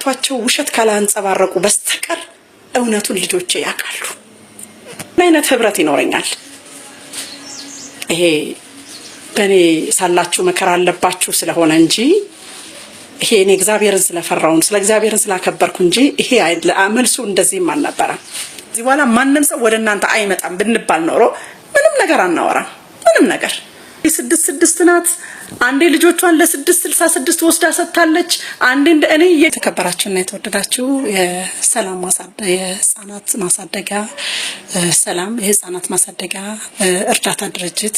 በፊቷቸው ውሸት ካላንጸባረቁ በስተቀር እውነቱን ልጆቼ ያውቃሉ። ምን አይነት ህብረት ይኖረኛል? ይሄ በኔ ሳላችሁ መከራ አለባችሁ ስለሆነ እንጂ ይሄ እኔ እግዚአብሔርን ስለፈራውን ስለ እግዚአብሔርን ስላከበርኩ እንጂ ይሄ መልሱ እንደዚህም አልነበረም። እዚህ በኋላ ማንንም ሰው ወደ እናንተ አይመጣም ብንባል ኖሮ ምንም ነገር አናወራም። ምንም ነገር ስድስት ናት። አንዴ ልጆቿን ለ666 ወስዳ ሰጥታለች። አንዴ እኔ የተከበራችሁና የተወደዳችሁ የህፃናት ማሳደጊያ ሰላም የህፃናት ማሳደጊያ እርዳታ ድርጅት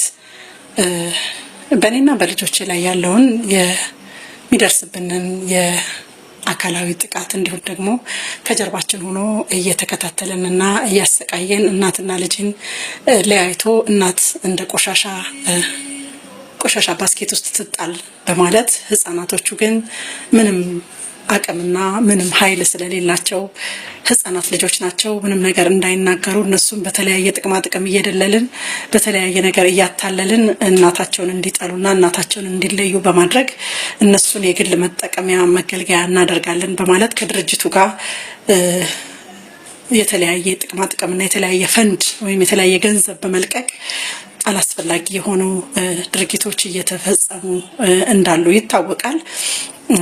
በእኔና በልጆቼ ላይ ያለውን የሚደርስብንን የአካላዊ ጥቃት እንዲሁም ደግሞ ከጀርባችን ሆኖ እየተከታተለንና እያሰቃየን እናትና ልጅን ለያይቶ እናት እንደ ቆሻሻ ባስኬት ውስጥ ትጣል በማለት ህፃናቶቹ ግን ምንም አቅምና ምንም ኃይል ስለሌላቸው ህፃናት ልጆች ናቸው። ምንም ነገር እንዳይናገሩ እነሱም በተለያየ ጥቅም እየደለልን በተለያየ ነገር እያታለልን እናታቸውን እንዲጠሉና እናታቸውን እንዲለዩ በማድረግ እነሱን የግል መጠቀሚያ መገልገያ እናደርጋለን በማለት ከድርጅቱ ጋር የተለያየ ጥቅምና የተለያየ ፈንድ ወይም የተለያየ ገንዘብ በመልቀቅ አላስፈላጊ የሆኑ ድርጊቶች እየተፈጸሙ እንዳሉ ይታወቃል።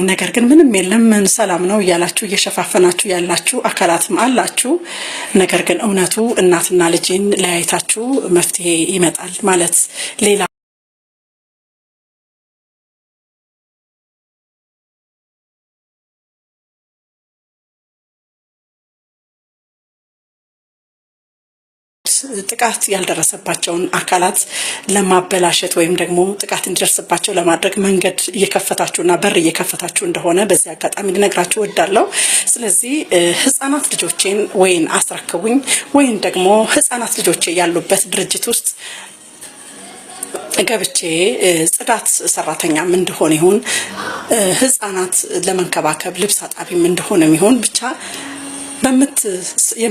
ነገር ግን ምንም የለም ሰላም ነው እያላችሁ እየሸፋፈናችሁ ያላችሁ አካላትም አላችሁ። ነገር ግን እውነቱ እናትና ልጅን ለያይታችሁ መፍትሄ ይመጣል ማለት ሌላ ጥቃት ያልደረሰባቸውን አካላት ለማበላሸት ወይም ደግሞ ጥቃት እንዲደርስባቸው ለማድረግ መንገድ እየከፈታችሁና በር እየከፈታችሁ እንደሆነ በዚህ አጋጣሚ ልነግራችሁ እወዳለሁ። ስለዚህ ህፃናት ልጆቼን ወይን አስረክቡኝ ወይም ደግሞ ህፃናት ልጆቼ ያሉበት ድርጅት ውስጥ ገብቼ ጽዳት ሰራተኛም እንደሆነ ይሁን ህፃናት ለመንከባከብ ልብስ አጣቢም እንደሆነ ይሁን ብቻ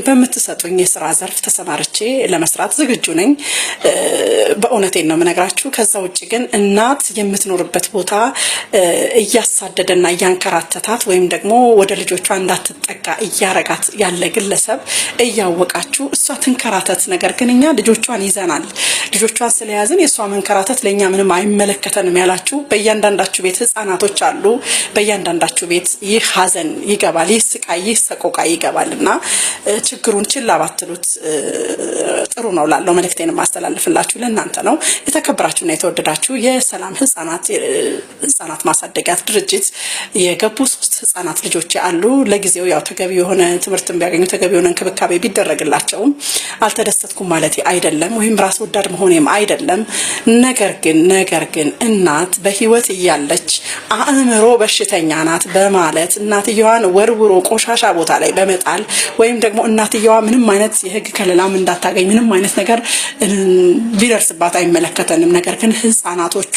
በምትሰጡኝ የስራ ዘርፍ ተሰማርቼ ለመስራት ዝግጁ ነኝ። በእውነቴን ነው የምነግራችሁ። ከዛ ውጭ ግን እናት የምትኖርበት ቦታ እያሳደደና እያንከራተታት ወይም ደግሞ ወደ ልጆቿ እንዳትጠጋ እያረጋት ያለ ግለሰብ እያወቃችሁ እሷ ትንከራተት፣ ነገር ግን እኛ ልጆቿን ይዘናል፣ ልጆቿን ስለያዝን የእሷ መንከራተት ለእኛ ምንም አይመለከተንም ያላችሁ በእያንዳንዳችሁ ቤት ህፃናቶች አሉ። በእያንዳንዳችሁ ቤት ይህ ሀዘን ይገባል፣ ይህ ስቃይ፣ ይህ ሰቆቃ ይገባል እና ችግሩን ችላ ባትሉት ጥሩ ነው ላለው መልእክቴን ማስተላለፍላችሁ ለእናንተ ነው። የተከበራችሁና የተወደዳችሁ የሰላም ህፃናት ማሳደጊያ ድርጅት የገቡ 3 ህፃናት ልጆች አሉ። ለጊዜው ያው ተገቢ የሆነ ትምህርትን ቢያገኙ ተገቢ የሆነ እንክብካቤ ቢደረግላቸውም አልተደሰትኩም ማለት አይደለም፣ ወይም ራስ ወዳድ መሆኔም አይደለም። ነገር ግን እናት በህይወት እያለች አእምሮ በሽተኛ ናት በማለት እናትየዋን ወርውሮ ቆሻሻ ቦታ ላይ በመጣል ወይም ደግሞ እናትየዋ ምንም አይነት የህግ ከለላም እንዳታገኝ ምንም አይነት ነገር ቢደርስባት አይመለከተንም። ነገር ግን ህፃናቶቹ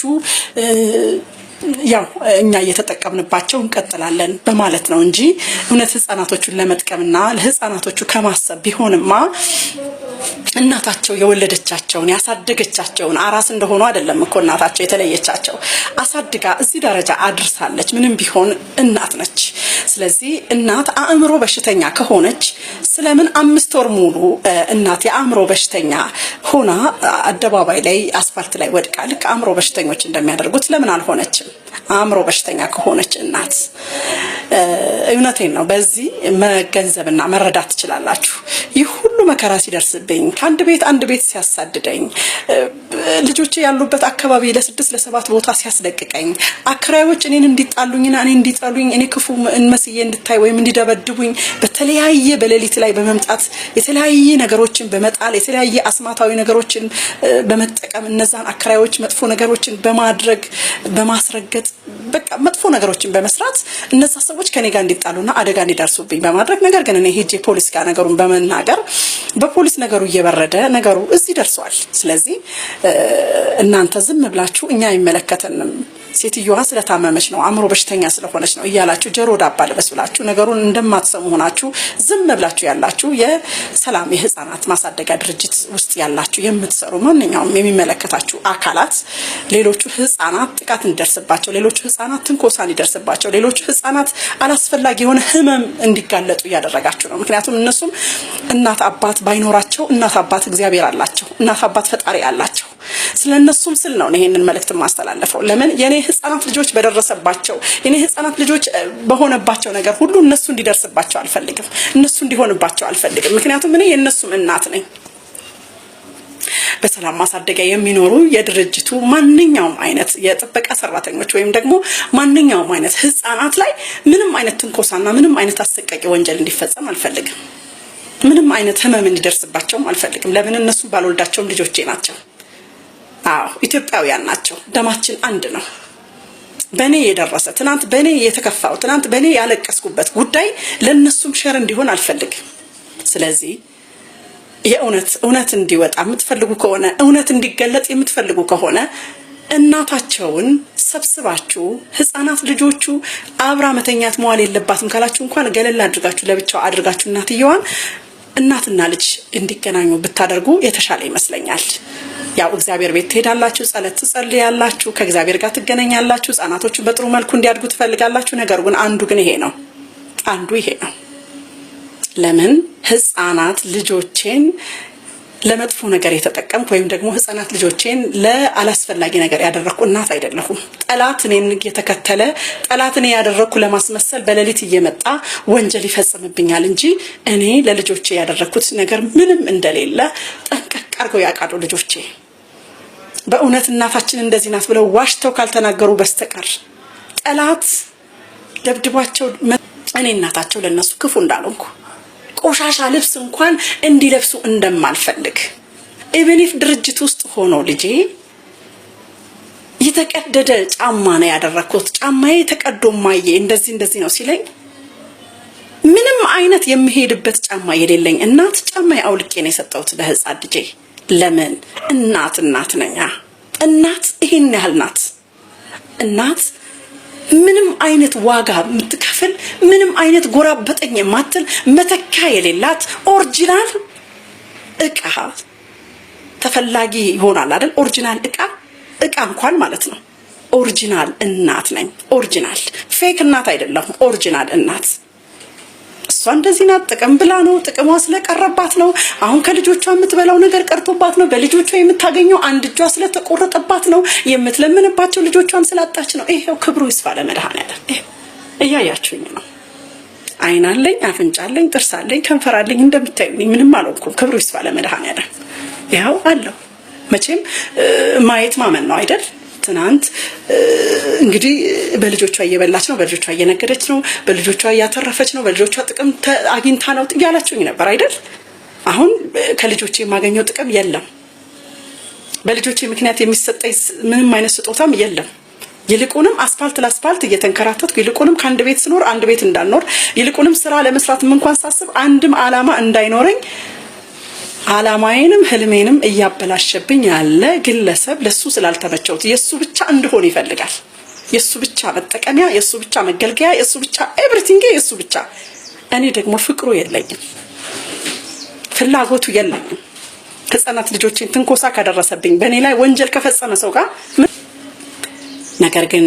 ያው እኛ እየተጠቀምንባቸው እንቀጥላለን በማለት ነው እንጂ እውነት ህፃናቶቹን ለመጥቀምና ለህፃናቶቹ ከማሰብ ቢሆንማ እናታቸው የወለደቻቸውን ያሳደገቻቸውን አራስ እንደሆኑ አይደለም እኮ እናታቸው የተለየቻቸው አሳድጋ እዚህ ደረጃ አድርሳለች። ምንም ቢሆን እናት ነች። ስለዚህ እናት አእምሮ በሽተኛ ከሆነች ስለምን 5 ወር ሙሉ እናት የአእምሮ በሽተኛ ሆና አደባባይ ላይ አስፋልት ላይ ወድቃ ልክ አእምሮ በሽተኞች እንደሚያደርጉት ለምን አልሆነችም? አእምሮ በሽተኛ ከሆነች እናት እውነቴን ነው በዚህ መገንዘብና መረዳት ትችላላችሁ። ይህ ሁሉ መከራ ሲደርስብኝ ከአንድ ቤት ሲያሳድደኝ ልጆቼ ያሉበት አካባቢ ለ6 ለ7 ቦታ ሲያስለቅቀኝ አከራዮች እኔን እንዲጣሉኝና እኔን እንዲጠሉኝ እኔ ክፉ እንመስዬ እንድታይ ወይም እንዲደበድቡኝ በተለያየ በሌሊት ላይ በመምጣት የተለያየ ነገሮችን በመጣል የተለያየ አስማታዊ ነገሮችን በመጠቀም እነዛን አከራዮች መጥፎ ነገሮችን በማድረግ በማስረገጥ በቃ መጥፎ ነገሮችን በመስራት እነዛ ሰዎች ከኔ ጋር እንዲጣሉና አደጋ እንዲደርሱብኝ በማድረግ ነገር ግን እኔ ሄጄ ፖሊስ ጋር ነገሩን በመናገር በፖሊስ ነገሩ እየበረደ ነገሩ እዚህ ደርሷል። ስለዚህ እናንተ ዝም ብላችሁ እኛ አይመለከተንም ሴትዮዋ ስለታመመች ነው አእምሮ በሽተኛ ስለሆነች ነው እያላችሁ ጆሮ ዳባ ልበስ ብላችሁ ነገሩን እንደማትሰሙ ሆናችሁ ዝም ብላችሁ ያላችሁ የሰላም የህፃናት ማሳደጊያ ድርጅት ውስጥ ያላችሁ የምትሰሩ ማንኛውም የሚመለከታችሁ አካላት ሌሎቹ ህፃናት ጥቃት እንዲደርስባቸው፣ ሌሎቹ ህፃናት ትንኮሳ እንዲደርስባቸው፣ ሌሎቹ ህፃናት አላስፈላጊ የሆነ ህመም እንዲጋለጡ እያደረጋችሁ ነው። ምክንያቱም እነሱም እናት አባት ባይኖራቸው እናት አባት እግዚአብሔር አላቸው፣ እናት አባት ፈጣሪ አላቸው። ስለነሱም ስል ነው ይሄንን መልእክት ማስተላለፈው። ለምን የኔ ህፃናት ልጆች በደረሰባቸው የኔ ህፃናት ልጆች በሆነባቸው ነገር ሁሉ እነሱ እንዲደርስባቸው አልፈልግም፣ እነሱ እንዲሆንባቸው አልፈልግም። ምክንያቱም እኔ የነሱም እናት ነኝ። በሰላም ማሳደጊያ የሚኖሩ የድርጅቱ ማንኛውም አይነት የጥበቃ ሰራተኞች ወይም ደግሞ ማንኛውም አይነት ህፃናት ላይ ምንም አይነት ትንኮሳና ምንም አይነት አሰቃቂ ወንጀል እንዲፈጸም አልፈልግም። ምንም አይነት ህመም እንዲደርስባቸውም አልፈልግም። ለምን እነሱ ባልወልዳቸውም ልጆቼ ናቸው። አዎ ኢትዮጵያውያን ናቸው። ደማችን አንድ ነው። በኔ የደረሰ ትናንት በኔ የተከፋው ትናንት በኔ ያለቀስኩበት ጉዳይ ለነሱም ሸር እንዲሆን አልፈልግም። ስለዚህ እውነት እንዲወጣ የምትፈልጉ ከሆነ እውነት እንዲገለጥ የምትፈልጉ ከሆነ እናታቸውን ሰብስባችሁ ህፃናት ልጆቹ አብራ መተኛት መዋል የለባትም ካላችሁ እንኳን ገለል አድርጋችሁ ለብቻው አድርጋችሁ እናትየዋን እናትና ልጅ እንዲገናኙ ብታደርጉ የተሻለ ይመስለኛል። ያው እግዚአብሔር ቤት ትሄዳላችሁ፣ ጸሎት ትጸልያላችሁ፣ ከእግዚአብሔር ጋር ትገናኛላችሁ፣ ህፃናቶቹ በጥሩ መልኩ እንዲያድጉ ትፈልጋላችሁ። ነገር ግን አንዱ ይሄ ነው። ለምን ህፃናት ልጆቼን ለመጥፎ ነገር የተጠቀምኩ ወይም ደግሞ ህፃናት ልጆቼን ለአላስፈላጊ ነገር ያደረኩ እናት አይደለሁም። ጠላት እኔን የተከተለ ጠላት እኔ ያደረኩ ለማስመሰል በሌሊት እየመጣ ወንጀል ይፈጽምብኛል እንጂ እኔ ለልጆቼ ያደረኩት ነገር ምንም እንደሌለ ጠንቀቅ አድርገው ያውቃሉ ልጆቼ። በእውነት እናታችን እንደዚህ ናት ብለው ዋሽተው ካልተናገሩ በስተቀር ጠላት ደብድቧቸው እኔ እናታቸው ለነሱ ክፉ እንዳልሆንኩ ቆሻሻ ልብስ እንኳን እንዲለብሱ እንደማልፈልግ ኢቭኒፍ ድርጅት ውስጥ ሆኖ ልጄ የተቀደደ ጫማ ነው ያደረኩት፣ ጫማዬ ተቀዶማዬ እንደዚህ ነው ሲለኝ ምንም አይነት የሚሄድበት ጫማ የሌለኝ እናት ጫማዬ አውልቄ ነው የሰጠሁት ለህፃን ልጄ። ለምን እናት ነኛ። እናት ይሄን ያህል ናት። እናት ምንም አይነት ዋጋ የምትከፍል ምንም አይነት ጎራበጠኝ የማትል መተካ የሌላት ኦሪጂናል እቃ ተፈላጊ ይሆናል አይደል? ኦሪጂናል እቃ እንኳን ማለት ነው። ኦሪጂናል እናት ነኝ። ኦሪጂናል ፌክ እናት አይደለሁም። ኦሪጂናል እናት። እሷ እንደዚህ ናት። ጥቅም ብላ ነው፣ ጥቅሟ ስለቀረባት ነው። አሁን ከልጆቿ የምትበላው ነገር ቀርቶባት ነው። በልጆቿ የምታገኘው አንድ እጇ ስለተቆረጠባት ነው። የምትለምንባቸው ልጆቿን ስላጣች ነው። ይሄው ክብሩ ይስፋ ለመድኃኔዓለም። እያያችሁኝ ነው። አይን አለኝ፣ አፍንጫ አለኝ፣ ጥርስ አለኝ፣ ከንፈር አለኝ። እንደምታዩኝ ምንም አልሆንኩም። ክብሩ ይስፋ ለመድኃኔዓለም። ያው አለው። መቼም ማየት ማመን ነው አይደል? ትናንት እንግዲህ በልጆቿ እየበላች ነው፣ በልጆቿ እየነገደች ነው፣ በልጆቿ እያተረፈች ነው፣ በልጆቿ ጥቅም አግኝታ ነው እያላችሁኝ ነበር አይደል? አሁን ከልጆቼ የማገኘው ጥቅም የለም። በልጆቼ ምክንያት የሚሰጠኝ ምንም አይነት ስጦታም የለም። ይልቁንም አስፋልት ለአስፋልት እየተንከራተትኩ፣ ይልቁንም ከአንድ ቤት ስኖር አንድ ቤት እንዳልኖር፣ ይልቁንም ስራ ለመስራት እንኳን ሳስብ አንድም አላማ እንዳይኖረኝ አላማዬንም ህልሜንም እያበላሸብኝ ያለ ግለሰብ ለሱ ስላልተመቸውት የሱ ብቻ እንደሆነ ይፈልጋል። የሱ ብቻ መጠቀሚያ፣ የሱ ብቻ መገልገያ፣ የሱ ብቻ ኤቭሪቲንግ የሱ ብቻ። እኔ ደግሞ ፍቅሩ የለኝም፣ ፍላጎቱ የለኝም። ህፃናት ልጆችን ትንኮሳ ካደረሰብኝ በእኔ ላይ ወንጀል ከፈጸመ ሰው ጋር ነገር ግን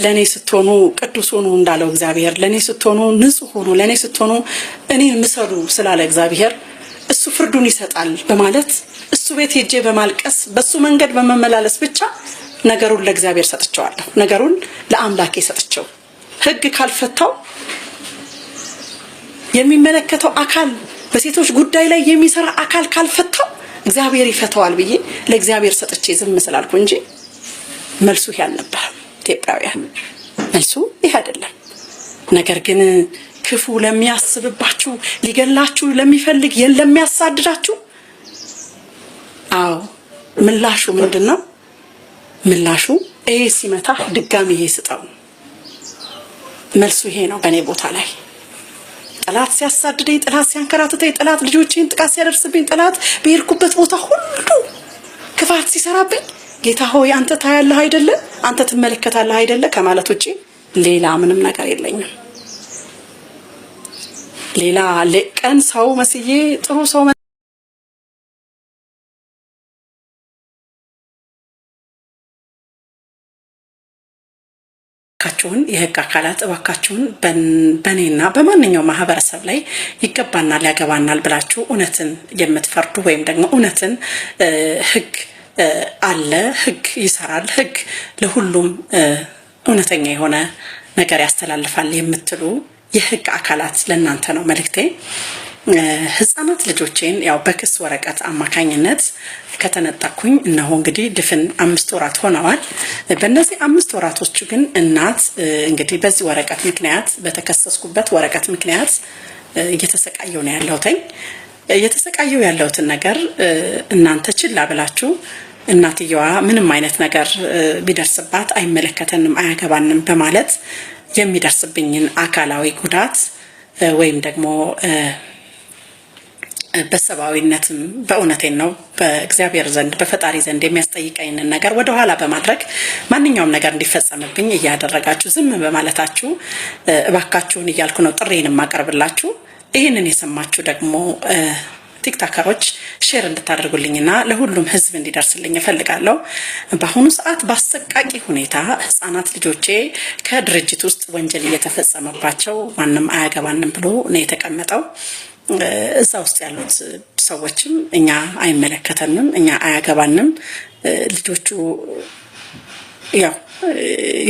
ለኔ ስትሆኑ ቅዱስ ሆኑ እንዳለው እግዚአብሔር፣ ለኔ ስትሆኑ ንጹህ ሆኑ፣ ለኔ ስትሆኑ እኔን ምሰሉ ስላለ እግዚአብሔር እሱ ፍርዱን ይሰጣል በማለት እሱ ቤት ሄጄ በማልቀስ በሱ መንገድ በመመላለስ ብቻ ነገሩን ለእግዚአብሔር ሰጥቼዋለሁ። ነገሩን ለአምላኬ ሰጥቼው ህግ ካልፈታው የሚመለከተው አካል በሴቶች ጉዳይ ላይ የሚሰራ አካል ካልፈታው እግዚአብሔር ይፈታዋል ብዬ ለእግዚአብሔር ሰጥቼ ዝም ስላልኩ እንጂ መልሱ ይሄ አልነበረም። ኢትዮጵያውያን መልሱ ይሄ አይደለም። ነገር ግን ክፉ ለሚያስብባችሁ፣ ሊገላችሁ ለሚፈልግ ለሚያሳድዳችሁ፣ አዎ ምላሹ ምንድነው? ምላሹ ይሄ ሲመታ ድጋሚ ይሄ ስጠው። መልሱ ይሄ ነው። በእኔ ቦታ ላይ ጠላት ሲያሳድደኝ፣ ጠላት ሲያንከራትተኝ፣ ጠላት ልጆቼን ጥቃት ሲያደርስብኝ፣ ጠላት በሄድኩበት ቦታ ሁሉ ክፋት ሲሰራብኝ ጌታ ሆይ አንተ ታያለህ አይደለ አንተ ትመለከታለህ አይደለ ከማለት ውጪ ሌላ ምንም ነገር የለኝም። ሌላ ለቀን ሰው መስዬ ጥሩ ሰው ካቸውን የህግ አካላት እባካችሁን በኔና በማንኛውም ማህበረሰብ ላይ ይገባናል ያገባናል ብላችሁ እውነትን የምትፈርዱ ወይም ደግሞ እውነትን ህግ አለ ህግ ይሰራል ህግ ለሁሉም እውነተኛ የሆነ ነገር ያስተላልፋል የምትሉ የህግ አካላት ለእናንተ ነው መልእክቴ። ህፃናት ልጆቼን ያው በክስ ወረቀት አማካኝነት ከተነጣኩኝ እነሆ እንግዲህ ድፍን 5 ወራት ሆነዋል። በእነዚህ 5 ወራቶች ግን እናት እንግዲህ በዚህ ወረቀት ምክንያት በተከሰስኩበት ወረቀት ምክንያት እየተሰቃየው ነው ያለሁትኝ። እየተሰቃየው ያለሁትን ነገር እናንተ ችላ ብላችሁ እናትየዋ ምንም አይነት ነገር ቢደርስባት አይመለከተንም አያገባንም በማለት የሚደርስብኝን አካላዊ ጉዳት ወይም ደግሞ በሰባዊነትም በእውነቴን ነው በእግዚአብሔር ዘንድ በፈጣሪ ዘንድ የሚያስጠይቀኝን ነገር ወደ ኋላ በማድረግ ማንኛውም ነገር እንዲፈጸምብኝ እያደረጋችሁ ዝም በማለታችሁ እባካችሁን እያልኩ ነው ጥሬንም ማቀርብላችሁ። ይህንን የሰማችሁ ደግሞ ቲክቶከሮች ሼር እንድታደርጉልኝና ለሁሉም ህዝብ እንዲደርስልኝ እፈልጋለሁ። በአሁኑ ሰዓት በአሰቃቂ ሁኔታ ህፃናት ልጆቼ ከድርጅት ውስጥ ወንጀል እየተፈጸመባቸው ማንም አያገባንም ብሎ ነው የተቀመጠው። እዛ ውስጥ ያሉት ሰዎችም እኛ አይመለከተንም እኛ አያገባንም ልጆቹ ያው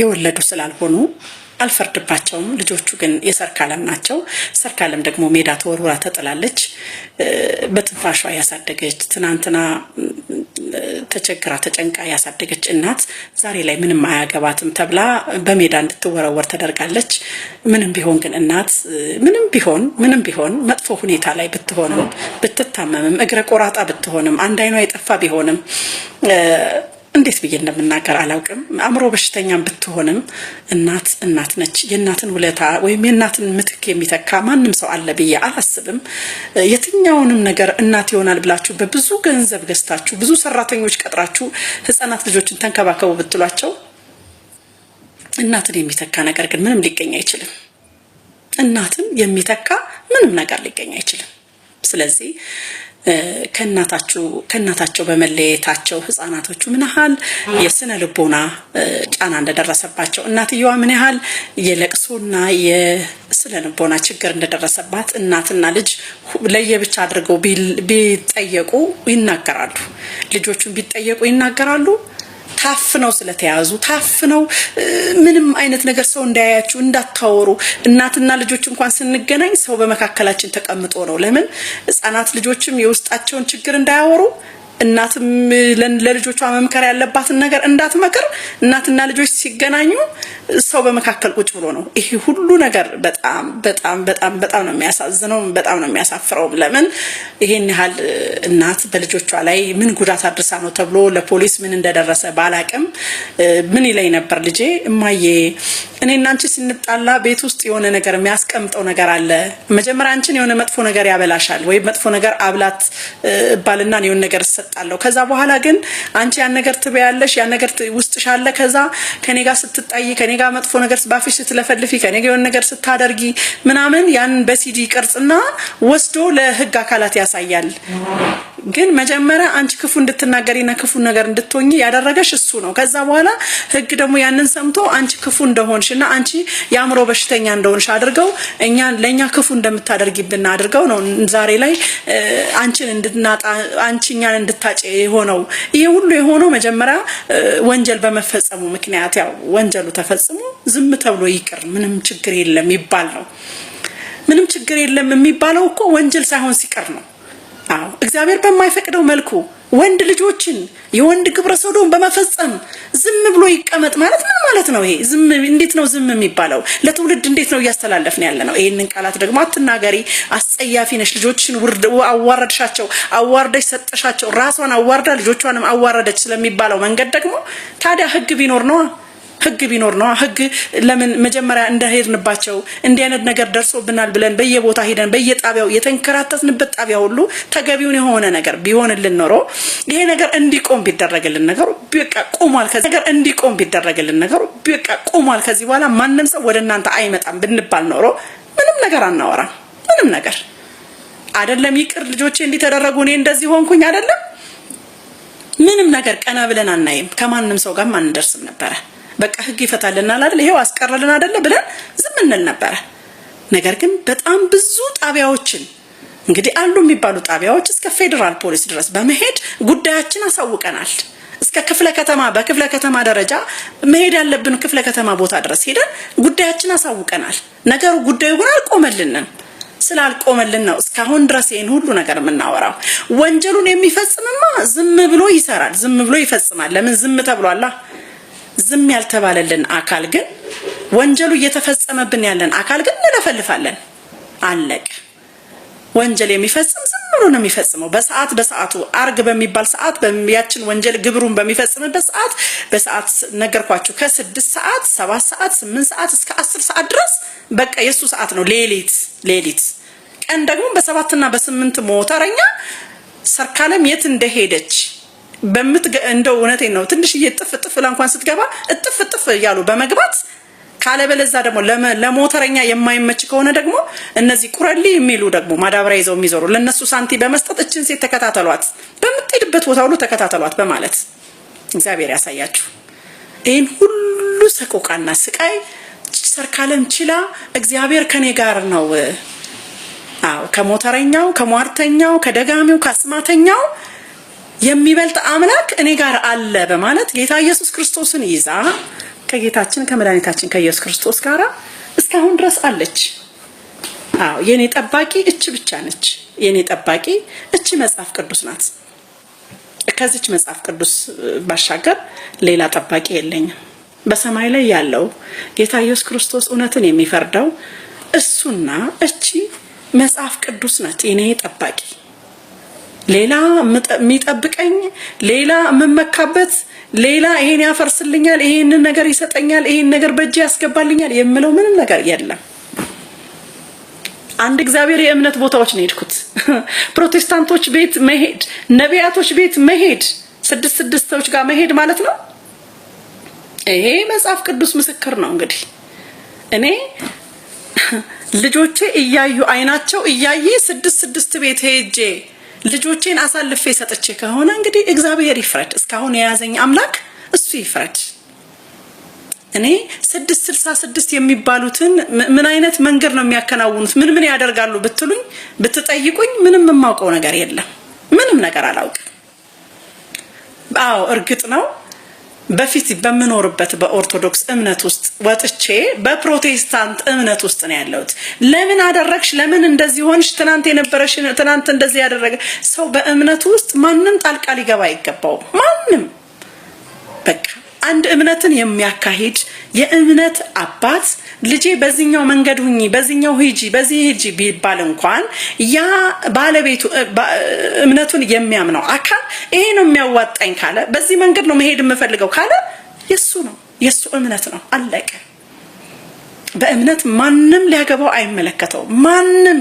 የወለዱ ስላልሆኑ አልፈርድባቸውም። ልጆቹ ግን የሰርካለም ናቸው። ሰርካለም ደግሞ ሜዳ ተወርውራ ተጥላለች። በትንፋሿ ያሳደገች ትናንትና ተቸግራ ተጨንቃ ያሳደገች እናት ዛሬ ላይ ምንም አያገባትም ተብላ በሜዳ እንድትወረወር ተደርጋለች። ምንም ቢሆን ግን እናት ምንም ቢሆን መጥፎ ሁኔታ ላይ ብትሆንም ብትታመምም እግረ ቆራጣ ብትሆንም አንድ አይኗ የጠፋ ቢሆንም እንዴት ብዬ እንደምናገር አላውቅም። አእምሮ በሽተኛም ብትሆንም እናት ነች። የእናትን ውለታ ወይም የእናትን ምትክ የሚተካ ማንም ሰው አለ ብዬ አላስብም። የትኛውንም ነገር እናት ይሆናል ብላችሁ በብዙ ገንዘብ ገዝታችሁ ብዙ ሰራተኞች ቀጥራችሁ ህፃናት ልጆችን ተንከባከቡ ብትሏቸው እናትን የሚተካ ነገር ግን ምንም ሊገኝ አይችልም። እናትን የሚተካ ምንም ነገር ሊገኝ አይችልም። ስለዚህ ከእናታቸው በመለየታቸው ህፃናቶቹ ምን ያህል የስነ ልቦና ጫና እንደደረሰባቸው እናትየዋ ምን ያህል የለቅሶና የስነ ልቦና ችግር እንደደረሰባት እናትና ልጅ ለየብቻ አድርገው ቢጠየቁ ይናገራሉ። ልጆቹን ቢጠየቁ ይናገራሉ። ታፍነው ስለተያዙ ታፍነው ምንም አይነት ነገር ሰው እንዳያያችሁ እንዳታወሩ። እናትና ልጆች እንኳን ስንገናኝ ሰው በመካከላችን ተቀምጦ ነው። ለምን ህፃናት ልጆችም የውስጣቸውን ችግር እንዳያወሩ እናትም ለልጆቿ መምከር ያለባትን ነገር እንዳትመክር እናትና ልጆች ሲገናኙ ሰው በመካከል ቁጭ ብሎ ነው። ይሄ ሁሉ ነገር በጣም በጣም በጣም በጣም ነው የሚያሳዝነው፣ በጣም ነው የሚያሳፍረው። ለምን ይሄን ያህል እናት በልጆቿ ላይ ምን ጉዳት አድርሳ ነው ተብሎ ለፖሊስ ምን እንደደረሰ ባላቅም ምን ይለኝ ነበር ልጄ እማዬ እኔና አንቺ ስንጣላ ቤት ውስጥ የሆነ ነገር የሚያስቀምጠው ነገር አለ። መጀመሪያ አንቺን የሆነ መጥፎ ነገር ያበላሻል ወይ መጥፎ ነገር አብላት ባልና የሆነ ነገር ሰጣለው። ከዛ በኋላ ግን አንቺ ያን ነገር ትበያለሽ፣ ያን ነገር ውስጥሽ አለ። ከዛ ከኔ ጋር ስትጣይ፣ ከኔ ጋር መጥፎ ነገር ባፍሽ ስትለፈልፊ፣ ከኔ ጋር የሆነ ነገር ስታደርጊ ምናምን ያን በሲዲ ቅርጽና ወስዶ ለህግ አካላት ያሳያል። ግን መጀመሪያ አንቺ ክፉ እንድትናገሪና ክፉ ነገር እንድትሆኚ ያደረገሽ እሱ ነው። ከዛ በኋላ ህግ ደግሞ ያንን ሰምቶ አንቺ ክፉ እንደሆንሽና አንቺ የአእምሮ በሽተኛ እንደሆንሽ አድርገው ለኛ ክፉ እንደምታደርጊብና አድርገው ነው ዛሬ ላይ አንቺን እንድናጣ አንቺኛን እንድታጭ የሆነው። ይሄ ሁሉ የሆነው መጀመሪያ ወንጀል በመፈጸሙ ምክንያት ያው ወንጀሉ ተፈጽሞ ዝም ተብሎ ይቅር ምንም ችግር የለም ይባል ነው። ምንም ችግር የለም የሚባለው እኮ ወንጀል ሳይሆን ሲቀር ነው። አዎ እግዚአብሔር በማይፈቅደው መልኩ ወንድ ልጆችን የወንድ ግብረ ሰዶም በመፈጸም ዝም ብሎ ይቀመጥ ማለት ምን ማለት ነው? ይሄ ዝም እንዴት ነው ዝም የሚባለው? ለትውልድ እንዴት ነው እያስተላለፍን ያለ ነው? ይሄንን ቃላት ደግሞ አትናገሪ፣ አስጸያፊ ነሽ፣ ልጆችን አዋረድሻቸው፣ አዋርደሽ ሰጠሻቸው፣ ራሷን አዋርዳ ልጆቿንም አዋረደች ስለሚባለው መንገድ ደግሞ ታዲያ ህግ ቢኖር ነው ህግ ቢኖር ነው ህግ ለምን መጀመሪያ እንደሄድንባቸው እንዲህ አይነት ነገር ደርሶብናል ብለን በየቦታ ሄደን በየጣቢያው የተንከራተትንበት ጣቢያ ሁሉ ተገቢውን የሆነ ነገር ቢሆንልን ኖሮ ይሄ ነገር እንዲቆም ቢደረግልን ነገር በቃ ቆሟል ከዚህ ነገር እንዲቆም ቢደረግልን ነገር በቃ ቆሟል ከዚህ በኋላ ማንንም ሰው ወደ እናንተ አይመጣም ብንባል ኖሮ ምንም ነገር አናወራም ምንም ነገር አይደለም ይቅር ልጆቼ እንዲተደረጉ እኔ እንደዚህ ሆንኩኝ አይደለም ምንም ነገር ቀና ብለን አናይም ከማንንም ሰው ጋር ማንደርስም ነበር በቃ ህግ ይፈታልናል አይደል ይሄው አስቀረልን አይደል ብለን ዝም እንል ነበር ነገር ግን በጣም ብዙ ጣቢያዎችን እንግዲህ አሉ የሚባሉ ጣቢያዎች እስከ ፌደራል ፖሊስ ድረስ በመሄድ ጉዳያችን አሳውቀናል እስከ ክፍለ ከተማ በክፍለ ከተማ ደረጃ መሄድ ያለብን ክፍለ ከተማ ቦታ ድረስ ሄደን ጉዳያችን አሳውቀናል ነገሩ ጉዳዩ ግን አልቆመልንም ስላልቆመልን ነው እስካሁን ድረስ ይሄን ሁሉ ነገር የምናወራው ወንጀሉን የሚፈጽምማ ዝም ብሎ ይሰራል ዝም ብሎ ይፈጽማል ለምን ዝም ተብሏላ ዝም ያልተባለልን አካል ግን ወንጀሉ እየተፈጸመብን ያለን አካል ግን እንለፈልፋለን አለቀ ወንጀል የሚፈጽም ዝም ብሎ ነው የሚፈጽመው በሰዓቱ አርግ በሚባል ሰዓት በሚያችን ወንጀል ግብሩን በሚፈጽምበት ሰዓት በሰዓት ነገርኳችሁ ከ6 ሰዓት 7 ሰዓት 8 ሰዓት እስከ 10 ሰዓት ድረስ በቃ የሱ ሰዓት ነው ሌሊት ቀን ደግሞ በ7 እና በ8 ሞተረኛ ሰርካለም የት እንደሄደች እንደው እውነቴን ነው ትንሽ እየጥፍ እንኳን ስትገባ እጥፍ ያሉ በመግባት ካለበለዛ ደግሞ ለሞተረኛ የማይመች ከሆነ ደግሞ እነዚህ ቁረሊ የሚሉ ደግሞ ማዳበሪያ ይዘው የሚዞሩ ለነሱ ሳንቲ በመስጠት እችን ሴት ተከታተሏት በምትሄድበት ቦታ ሁሉ ተከታተሏት በማለት እግዚአብሔር ያሳያችሁ ይሄን ሁሉ ሰቆቃና ስቃይ ሰርካለም ችላ እግዚአብሔር ከኔ ጋር ነው ከሞተረኛው ከሟርተኛው ከደጋሚው ከአስማተኛው የሚበልጥ አምላክ እኔ ጋር አለ በማለት ጌታ ኢየሱስ ክርስቶስን ይዛ ከጌታችን ከመድኃኒታችን ከኢየሱስ ክርስቶስ ጋር እስካሁን ድረስ አለች የኔ ጠባቂ እቺ ብቻ ነች የኔ ጠባቂ እቺ መጽሐፍ ቅዱስ ናት ከዚች መጽሐፍ ቅዱስ ባሻገር ሌላ ጠባቂ የለኝም በሰማይ ላይ ያለው ጌታ ኢየሱስ ክርስቶስ እውነትን የሚፈርደው እሱና እቺ መጽሐፍ ቅዱስ ናት የኔ ጠባቂ ሌላ የሚጠብቀኝ ሌላ መመካበት ሌላ ይሄን ያፈርስልኛል ይሄን ነገር ይሰጠኛል ይሄን ነገር በእጄ ያስገባልኛል የምለው ምንም ነገር የለም አንድ እግዚአብሔር የእምነት ቦታዎች ነው ሄድኩት ፕሮቴስታንቶች ቤት መሄድ ነቢያቶች ቤት መሄድ ስድስቶች ጋር መሄድ ማለት ነው ይሄ መጽሐፍ ቅዱስ ምስክር ነው እንግዲህ እኔ ልጆቼ እያዩ አይናቸው እያየ ስድስት ቤት ሄጄ ልጆቼን አሳልፌ ሰጥቼ ከሆነ እንግዲህ እግዚአብሔር ይፍረድ እስካሁን የያዘኝ አምላክ እሱ ይፍረድ እኔ 666 የሚባሉትን ምን አይነት መንገድ ነው የሚያከናውኑት ምን ያደርጋሉ ብትሉኝ ብትጠይቁኝ ምንም የማውቀው ነገር የለም ምንም ነገር አላውቅም እርግጥ ነው በፊት በመኖርበት በኦርቶዶክስ እምነት ውስጥ ወጥቼ በፕሮቴስታንት እምነት ውስጥ ነው ያለሁት ለምን አደረግሽ ለምን እንደዚህ ሆንሽ ትናንት የነበረሽ ትናንት እንደዚህ ያደረገ ሰው በእምነቱ ውስጥ ማንንም ጣልቃ ሊገባ አይገባው ማንንም በቃ አንድ እምነትን የሚያካሂድ የእምነት አባት ልጄ በዚህኛው መንገድ ሁኚ በዚህኛው ሂጂ በዚህ ሂጂ ቢባል እንኳን ያ ባለቤቱ እምነቱን የሚያምነው አካል ይሄ ነው የሚያዋጣኝ ካለ በዚህ መንገድ ነው መሄድ የምፈልገው ካለ የሱ ነው የሱ እምነት ነው አለቀ በእምነት ማንንም ሊያገባው አይመለከተው ማንንም